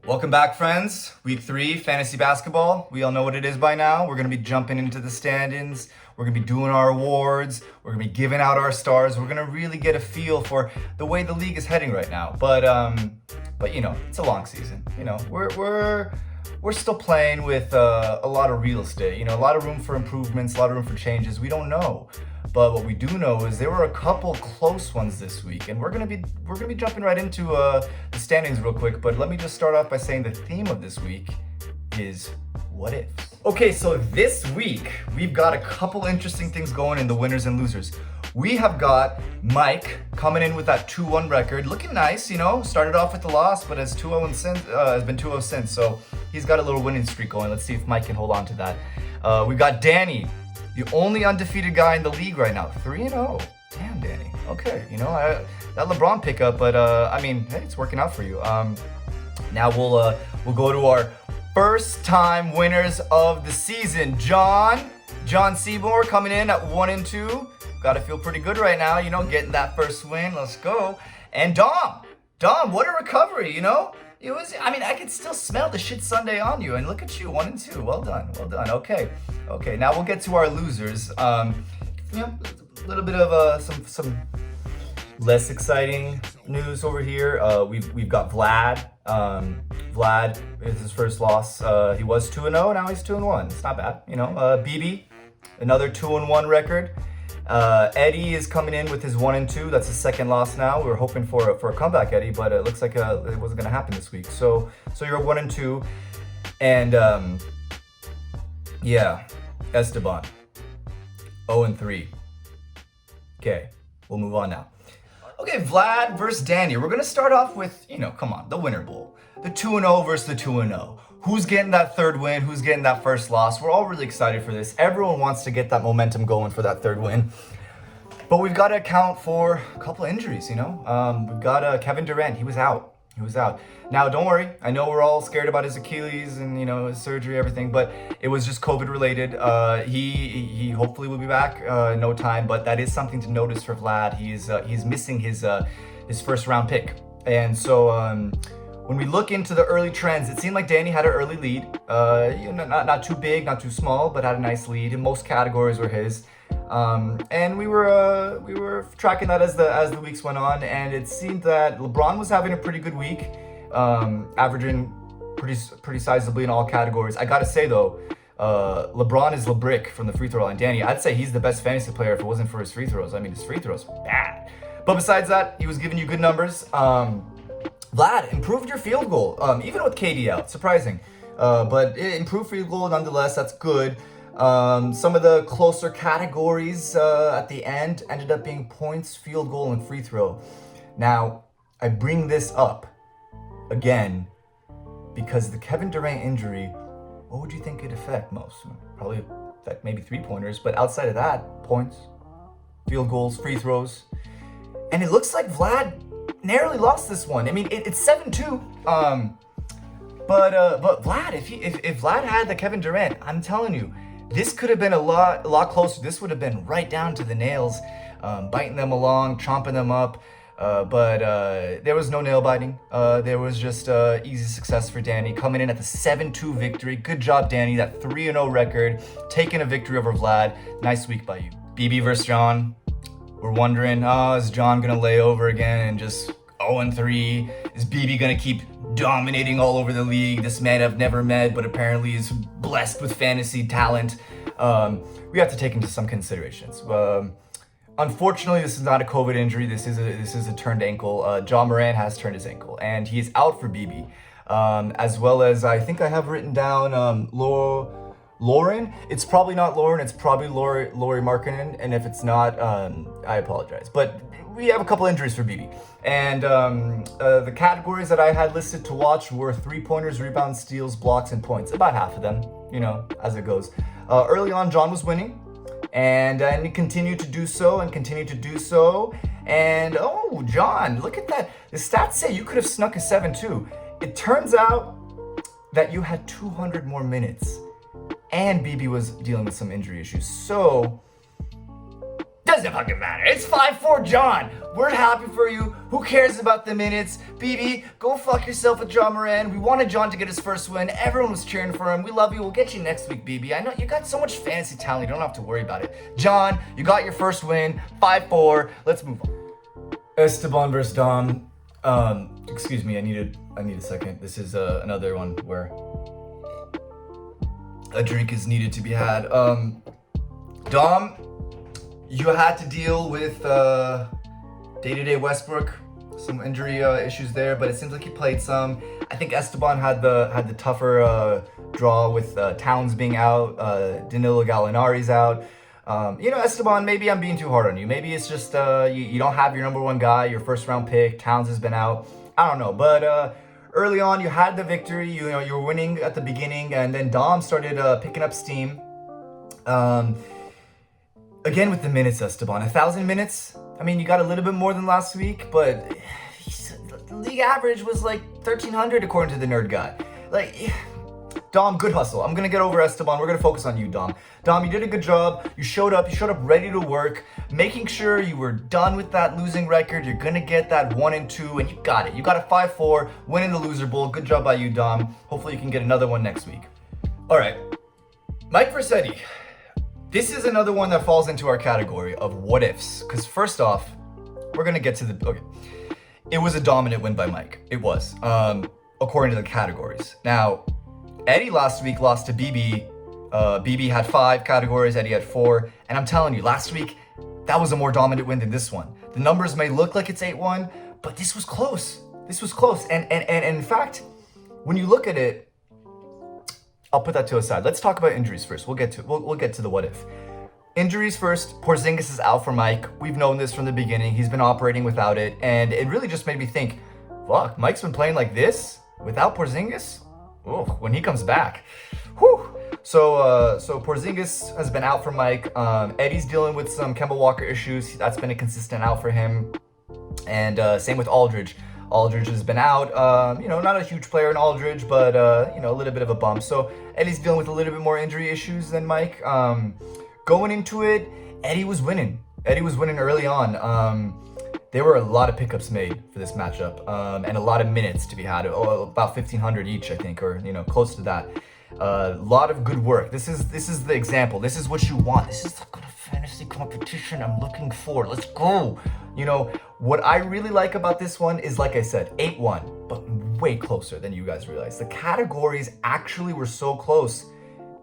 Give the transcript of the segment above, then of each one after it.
Welcome back, friends. Week 3, fantasy basketball. We all know what it is by now. We're going to be jumping into the standings. We're going to be doing our awards. We're going to be giving out our stars. We're going to really get a feel for the way the league is heading right now. But you know, it's a long season. You know, we're still playing with a lot of real estate. You know, a lot of room for improvements, a lot of room for changes. We don't know. But what we do know is there were a couple close ones this week, and we're gonna be jumping right into the standings real quick. But let me just start off by saying the theme of this week is what ifs. Okay, so this week we've got a couple interesting things going in the winners and losers. We have got Mike coming in with that 2-1 record, looking nice. You know, started off with the loss, but has 2-0 since. Has been 2-0 since. So he's got a little winning streak going. Let's see if Mike can hold on to that. We've got Danny. The only undefeated guy in the league right now, 3-0. Damn, Danny. Okay, you know, that LeBron pickup, but I mean, hey, it's working out for you. Now we'll go to our first-time winners of the season. John Seymour coming in at 1-2. Got to feel pretty good right now, you know, getting that first win. Let's go. And Dom, what a recovery, you know. It was, I mean, I could still smell the shit Sunday on you, and look at you, 1-2. Well done. Okay. Now we'll get to our losers. A little bit of some less exciting news over here. We've got Vlad. Vlad is his first loss. He was 2-0. Now he's 2-1. It's not bad, you know. BB, another 2-1 record. Eddie is coming in with his 1-2. That's his second loss now. We were hoping for a comeback, Eddie, but it looks like it wasn't going to happen this week. So you're 1-2, and yeah, Esteban 0-3. Okay, we'll move on now. Okay, Vlad versus Danny. We're gonna start off with, you know, come on, the winner bowl, the 2-0 versus the 2-0. Who's getting that third win? Who's getting that first loss? We're all really excited for this. Everyone wants to get that momentum going for that third win. But we've got to account for a couple of injuries, you know? We've got Kevin Durant. He was out. Now, don't worry. I know we're all scared about his Achilles and, you know, his surgery, everything, but it was just COVID related. He hopefully will be back in no time, but that is something to notice for Vlad. He's missing his first round pick. And so, when we look into the early trends, it seemed like Danny had an early lead. You know, not too big, not too small, but had a nice lead. In most categories were his. And we were tracking that as the weeks went on, and it seemed that LeBron was having a pretty good week, averaging pretty sizably in all categories. I gotta say though, LeBron is LeBrick from the free throw line. Danny, I'd say he's the best fantasy player if it wasn't for his free throws. I mean, his free throws were bad. But besides that, he was giving you good numbers. Vlad, improved your field goal, even with KD out, surprising. But it improved field goal nonetheless, that's good. Some of the closer categories at the end ended up being points, field goal, and free throw. Now, I bring this up again because the Kevin Durant injury, what would you think it'd affect most? Probably affect maybe 3-pointers, but outside of that, points, field goals, free throws. And it looks like Vlad narrowly lost this one. I mean, it's 7-2. But Vlad, if Vlad had the Kevin Durant, I'm telling you, this could have been a lot closer. This would have been right down to the nails, biting them along, chomping them up. But there was no nail biting. There was just easy success for Danny, coming in at the 7-2 victory. Good job, Danny. That 3-0 record, taking a victory over Vlad. Nice week by you. BB versus John. We're wondering, is John gonna lay over again and just 0-3? Is BB gonna keep dominating all over the league? This man I've never met, but apparently is blessed with fantasy talent. We have to take into some considerations. Unfortunately, this is not a COVID injury. This is a turned ankle. John Moran has turned his ankle, and he is out for BB. As well as, I think I have written down Lauren. It's probably not Lauren. It's probably Lori Markkinen, and if it's not, I apologize. But we have a couple injuries for BB, and the categories that I had listed to watch were 3-pointers, rebounds, steals, blocks, and points. About half of them, you know, as it goes. Early on, John was winning, and he continued to do so. And oh, John, look at that! The stats say you could have snuck a 7-2. It turns out that you had 200 more minutes. And BB was dealing with some injury issues. So Doesn't fucking matter. It's 5-4 John. We're happy for you. Who cares about the minutes? BB, go fuck yourself with John Moran. We wanted John to get his first win. Everyone was cheering for him. We love you. We'll get you next week, BB. I know you got so much fantasy talent. You don't have to worry about it. John, you got your first win. 5-4. Let's move on. Esteban versus Dom. Excuse me. I need a second. This is another one where a drink is needed to be had. Dom, you had to deal with day-to-day Westbrook, some injury issues there, but it seems like he played some. I think Esteban had the tougher draw with Towns being out, Danilo Gallinari's out. Esteban, maybe I'm being too hard on you. Maybe it's just you don't have your number one guy, your first round pick. Towns has been out. I don't know, but early on you had the victory. You were winning at the beginning, and then Dom started picking up steam. Again with the minutes, Esteban, 1,000 minutes. I mean, you got a little bit more than last week, but the league average was like 1,300 according to the nerd guy. Like, Dom, good hustle. I'm gonna get over Esteban. We're gonna focus on you, Dom. Dom, you did a good job. You showed up ready to work, making sure you were done with that losing record. You're gonna get that 1-2, and you got it. You got a 5-4, winning the loser bowl. Good job by you, Dom. Hopefully you can get another one next week. All right, Mike versus Eddie. This is another one that falls into our category of what ifs. Because first off, we're gonna get to okay. It was a dominant win by Mike. It was, according to the categories. Now, Eddie last week lost to BB. BB had 5 categories, Eddie had 4. And I'm telling you, last week, that was a more dominant win than this one. The numbers may look like it's 8-1, but this was close. This was close. And in fact, when you look at it, I'll put that to a side. Let's talk about injuries first. We'll get to the what if. Injuries first. Porzingis is out for Mike. We've known this from the beginning. He's been operating without it, and it really just made me think, fuck, Mike's been playing like this without Porzingis? Oh, when he comes back. Whew. So Porzingis has been out for Mike. Eddie's dealing with some Kemba Walker issues. That's been a consistent out for him. And same with Aldridge. Aldridge has been out, not a huge player in Aldridge, but, a little bit of a bump. So Eddie's dealing with a little bit more injury issues than Mike. Going into it, Eddie was winning. Eddie was winning early on. There were a lot of pickups made for this matchup, and a lot of minutes to be had. About 1,500 each, I think, or, close to that. A lot of good work. This is the example. This is what you want. This is the kind of fantasy competition I'm looking for. Let's go. What I really like about this one is, like I said, 8-1, but way closer than you guys realize. The categories actually were so close.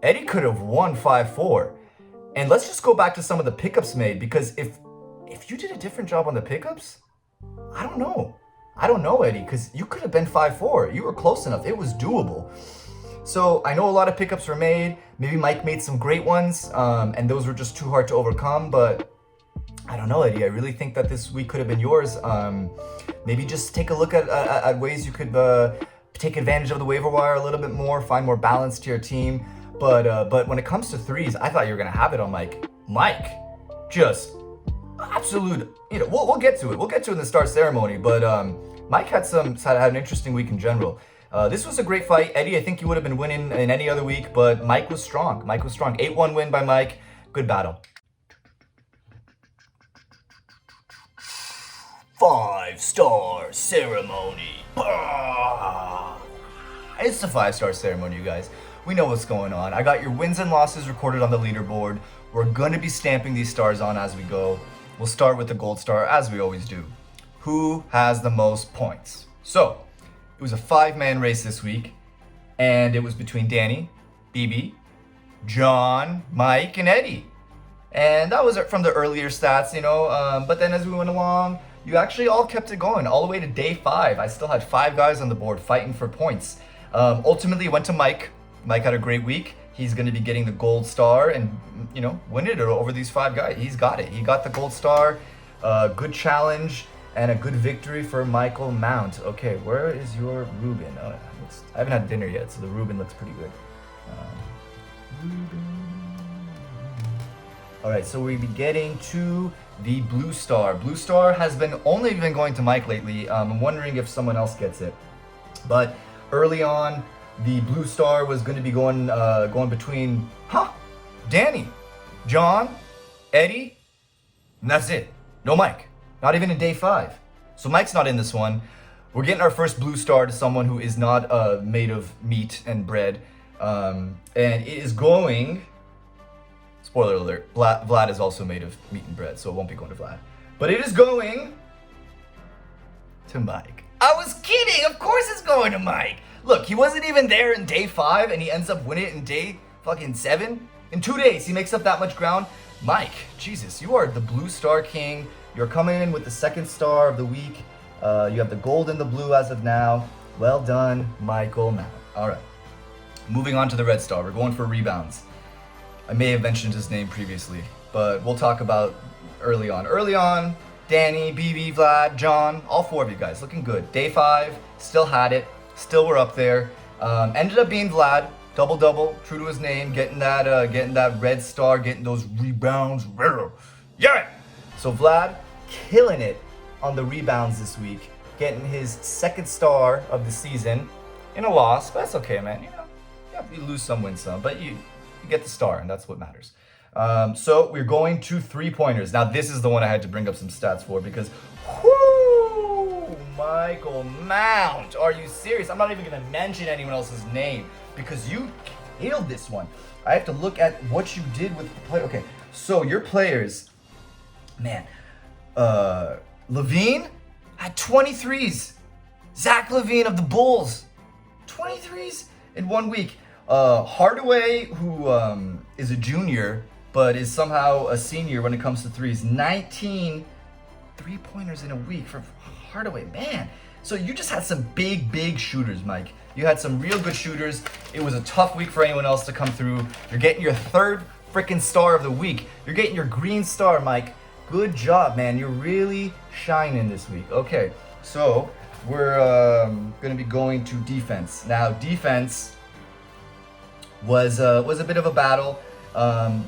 Eddie could have won 5-4. And let's just go back to some of the pickups made, because if you did a different job on the pickups, I don't know, Eddie, because you could have been 5-4. You were close enough. It was doable. So I know a lot of pickups were made. Maybe Mike made some great ones, and those were just too hard to overcome. But I don't know, Eddie. I really think that this week could have been yours. Maybe just take a look at ways you could take advantage of the waiver wire a little bit more, find more balance to your team. But when it comes to threes, I thought you were gonna have it on Mike. Mike, just absolute. We'll get to it. We'll get to it in the start ceremony. But Mike had an interesting week in general. This was a great fight. Eddie, I think you would have been winning in any other week, but Mike was strong. 8-1 win by Mike. Good battle. 5-star ceremony. It's the 5-star ceremony, you guys. We know what's going on. I got your wins and losses recorded on the leaderboard. We're going to be stamping these stars on as we go. We'll start with the gold star, as we always do. Who has the most points? So, it was a 5-man race this week, and it was between Danny, BB, John, Mike, and Eddie. And that was from the earlier stats, but then as we went along, you actually all kept it going all the way to day 5. I still had 5 guys on the board fighting for points. Ultimately, it went to Mike. Mike had a great week. He's going to be getting the gold star and, win it over these 5 guys. He's got it. He got the gold star. Good challenge and a good victory for Michael Mount. Okay, where is your Reuben? I haven't had dinner yet, so the Reuben looks pretty good. All right, so we'll be getting to the blue star. Blue star has only been going to Mike lately. I'm wondering if someone else gets it. But early on, the blue star was going to be going between Danny, John, Eddie, And that's it. No Mike. Not even in day 5. So Mike's not in this one. We're getting our first blue star to someone who is not made of meat and bread. And it is going... Spoiler alert, Vlad is also made of meat and bread, so it won't be going to Vlad. But it is going to Mike. I was kidding! Of course it's going to Mike! Look, he wasn't even there in day 5, and he ends up winning it in day fucking 7. In 2 days, he makes up that much ground. Mike, Jesus, you are the blue star king. You're coming in with the second star of the week. You have the gold and the blue as of now. Well done, Michael Mount. All right. Moving on to the red star. We're going for rebounds. I may have mentioned his name previously, but we'll talk about early on. Early on, Danny, BB, Vlad, John, all 4 of you guys looking good. Day 5, still had it. Still were up there. Ended up being Vlad. Double, true to his name, getting that red star, getting those rebounds. Yeah! So Vlad killing it on the rebounds this week, getting his second star of the season in a loss, but that's okay, man. You know, you lose some, win some, but you get the star, and that's what matters. So we're going to 3-pointers. Now this is the one I had to bring up some stats for because, whoo, Michael Mount, are you serious? I'm not even gonna mention anyone else's name because you killed this one. I have to look at what you did with the play. Okay, so your players, man, Levine had 23s. Zach Levine of the Bulls, 23s in 1 week. Hardaway, who is a junior, but is somehow a senior when it comes to threes, 19 3-pointers in a week for Hardaway, man. So you just had some big shooters, Mike. You had some real good shooters. It was a tough week for anyone else to come through. You're getting your 3rd freaking star of the week. You're getting your green star, Mike. Good job, man. You're really shining this week. Okay, so we're gonna be going to defense. Now, defense was a bit of a battle.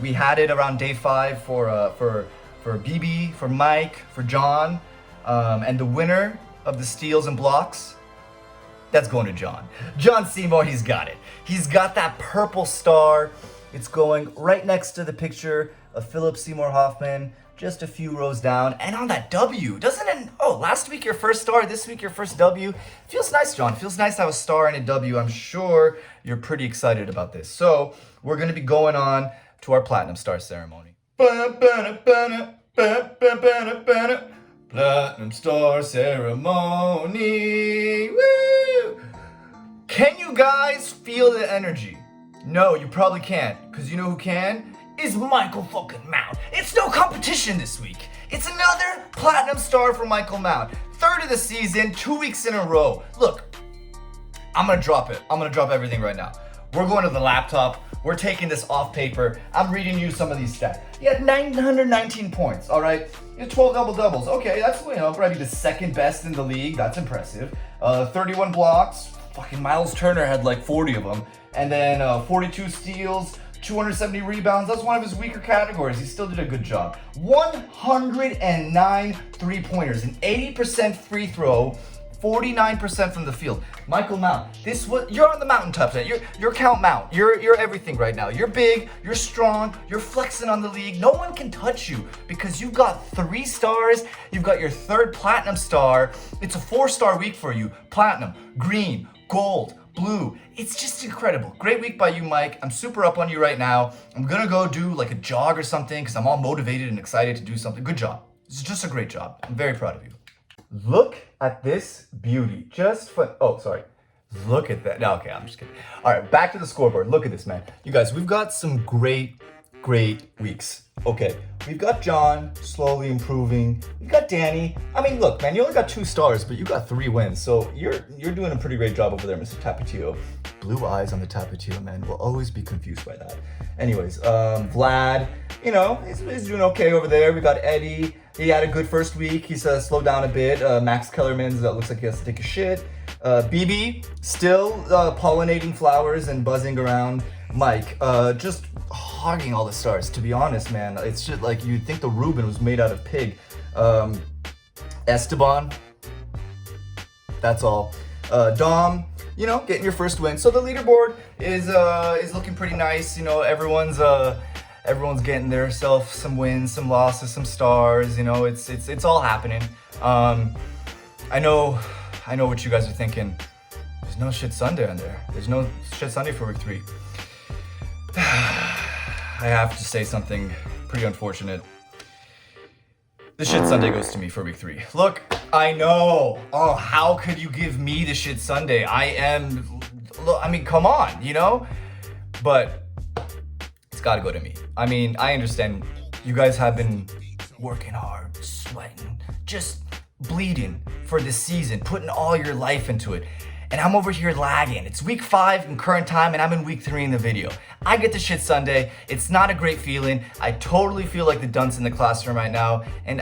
We had it around day 5 for BB, for Mike, for John, and the winner of the steals and blocks, that's going to John. John Seymour, he's got it. He's got that purple star. It's going right next to the picture of Philip Seymour Hoffman, just a few rows down, and on that W, doesn't it? Oh, last week your first star, this week your first W. Feels nice, John. Feels nice to have a star and a W. I'm sure you're pretty excited about this. So we're gonna be going on to our Platinum Star ceremony. Platinum Star ceremony. Woo! Can you guys feel the energy? No, you probably can't, because you know who can? Is Michael fucking Mount. It's no competition this week. It's another Platinum Star for Michael Mount. 3rd of the season, 2 weeks in a row. Look, I'm gonna drop it. I'm gonna drop everything right now. We're going to the laptop. We're taking this off paper. I'm reading you some of these stats. He had 919 points, all right? He had 12 double-doubles. Okay, that's, you know, probably the 2nd best in the league. That's impressive. 31 blocks. Fucking Miles Turner had like 40 of them. And then 42 steals, 270 rebounds. That's one of his weaker categories. He still did a good job. 109 3-pointers, an 80% free throw, 49% from the field. Michael Mount, you're on the mountaintop today. You're Count Mount. You're everything right now. You're big, you're strong, you're flexing on the league. No one can touch you because you've got 3 stars. You've got your 3rd Platinum Star. It's a 4-star week for you. Platinum, green, gold, blue. It's just incredible. Great week by you, Mike. I'm super up on you right now. I'm gonna go do like a jog or something because I'm all motivated and excited to do something. Good job. This is just a great job. I'm very proud of you. Look at this beauty. Just for, oh, sorry. Look at that. No, okay, I'm just kidding. All right, back to the scoreboard. Look at this, man. You guys, we've got some great weeks. Okay, we've got John slowly improving. We've got Danny. I mean, look, man, you only got 2 stars, but you got 3 wins. So you're doing a pretty great job over there, Mr. Tapatio. Blue eyes on the Tapatio, man. We'll always be confused by that. Anyways, Vlad, you know, he's doing okay over there. We got Eddie. He had a good first week. He's slowed down a bit. Max Kellerman's looks like he has to take a shit. BB still pollinating flowers and buzzing around. Mike, just hogging all the stars. To be honest, man, it's just like you'd think the Reuben was made out of pig. Esteban, that's all. Dom, you know, getting your first win. So the leaderboard is looking pretty nice. You know, everyone's Everyone's getting themselves some wins, some losses, some stars. You know, it's all happening. I know what you guys are thinking. There's no shit Sunday on there. There's no shit Sunday for week 3. I have to say something pretty unfortunate. The shit Sunday goes to me for week 3. Look, I know. Oh, how could you give me the shit Sunday? I mean, come on, you know? But it's gotta go to me. I mean, I understand you guys have been working hard, sweating, just bleeding for this season, putting all your life into it. And I'm over here lagging. It's week 5 in current time and I'm in week 3 in the video. I get the shit Sunday. It's not a great feeling. I totally feel like the dunce in the classroom right now. And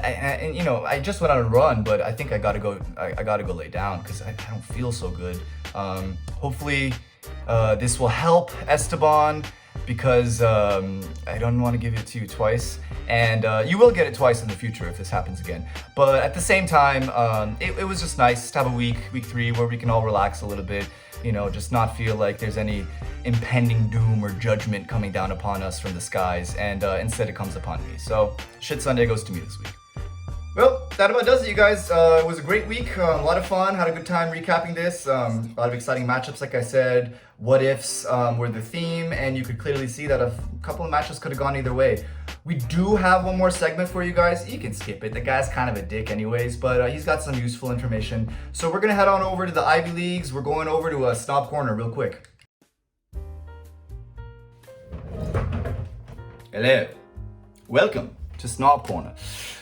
you know, I just went on a run, but I think I gotta go lay down because I don't feel so good. Hopefully this will help Esteban, because I don't want to give it to you twice, and you will get it twice in the future if this happens again. But at the same time, it was just nice to have a week 3, where we can all relax a little bit, you know, just not feel like there's any impending doom or judgment coming down upon us from the skies, and instead it comes upon me. So shit Sunday goes to me this week. Well, that about does it, you guys. It was a great week, a lot of fun, had a good time recapping this. A lot of exciting matchups, like I said. What ifs were the theme, and you could clearly see that a couple of matches could have gone either way. We do have one more segment for you guys. You can skip it. The guy's kind of a dick anyways, but he's got some useful information. So we're gonna head on over to the Ivy Leagues. We're going over to a Snob Corner real quick. Hello. Welcome to Snob Corner.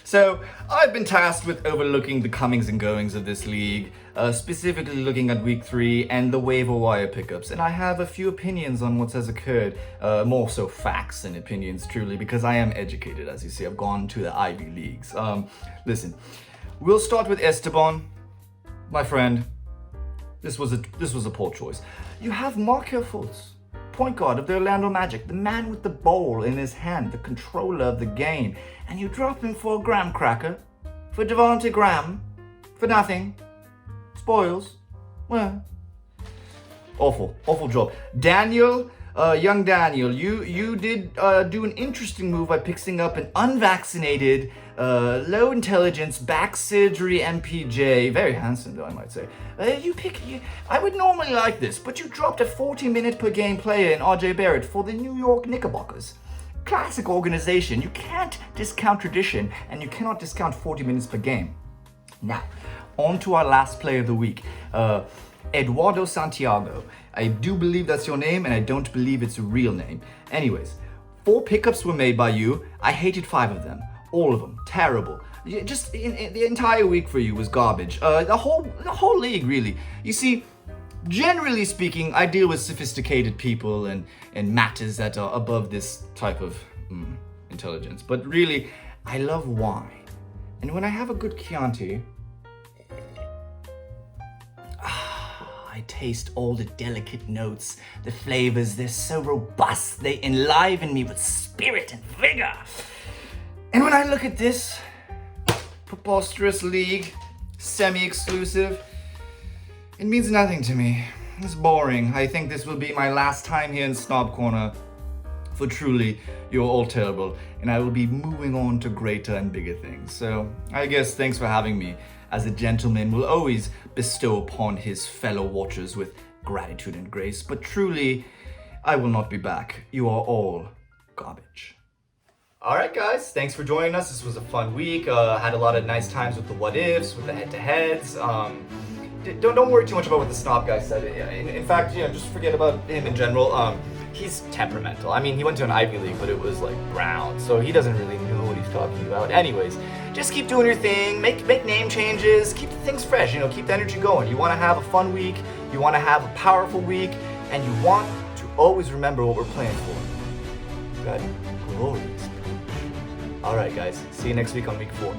So, I've been tasked with overlooking the comings and goings of this league, specifically looking at week 3 and the waiver wire pickups, and I have a few opinions on what has occurred, more so facts than opinions, truly, because I am educated, as you see. I've gone to the Ivy Leagues. Listen, we'll start with Esteban, my friend. This was a poor choice. You have Markel Fultz, point guard of the Orlando Magic, the man with the ball in his hand, the controller of the game, and you drop him for a graham cracker, for Devontae Graham, for nothing. Spoils. Well, awful job. Daniel, young Daniel, you did do an interesting move by picking up an unvaccinated, low intelligence back surgery MPJ, very handsome though I might say. I would normally like this, but you dropped a 40-minute per game player in RJ Barrett for the New York Knickerbockers. Classic organization. You can't discount tradition, and you cannot discount 40 minutes per game. Now, on to our last player of the week, Eduardo Santiago. I do believe that's your name, and I don't believe it's a real name. Anyways, 4 pickups were made by you. I hated 5 of them. All of them. Terrible. Just the entire week for you was garbage. The whole league, really. You see, generally speaking, I deal with sophisticated people and matters that are above this type of intelligence. But really, I love wine. And when I have a good Chianti, I taste all the delicate notes, the flavors. They're so robust. They enliven me with spirit and vigor. And when I look at this preposterous league, semi-exclusive, it means nothing to me. It's boring. I think this will be my last time here in Snob Corner. For truly, you're all terrible, and I will be moving on to greater and bigger things. So, I guess thanks for having me, as a gentleman will always bestow upon his fellow watchers with gratitude and grace. But truly, I will not be back. You are all garbage. Alright guys, thanks for joining us. This was a fun week. Had a lot of nice times with the what ifs, with the head-to-heads. Don't worry too much about what the snob guy said. In fact, just forget about him in general. He's temperamental. I mean, he went to an Ivy League, but it was like Brown, so he doesn't really know what he's talking about. Anyways, just keep doing your thing, make name changes, keep things fresh, keep the energy going. You want to have a fun week, you want to have a powerful week, and you want to always remember what we're playing for. That glorious. Alright guys, see you next week on week 4.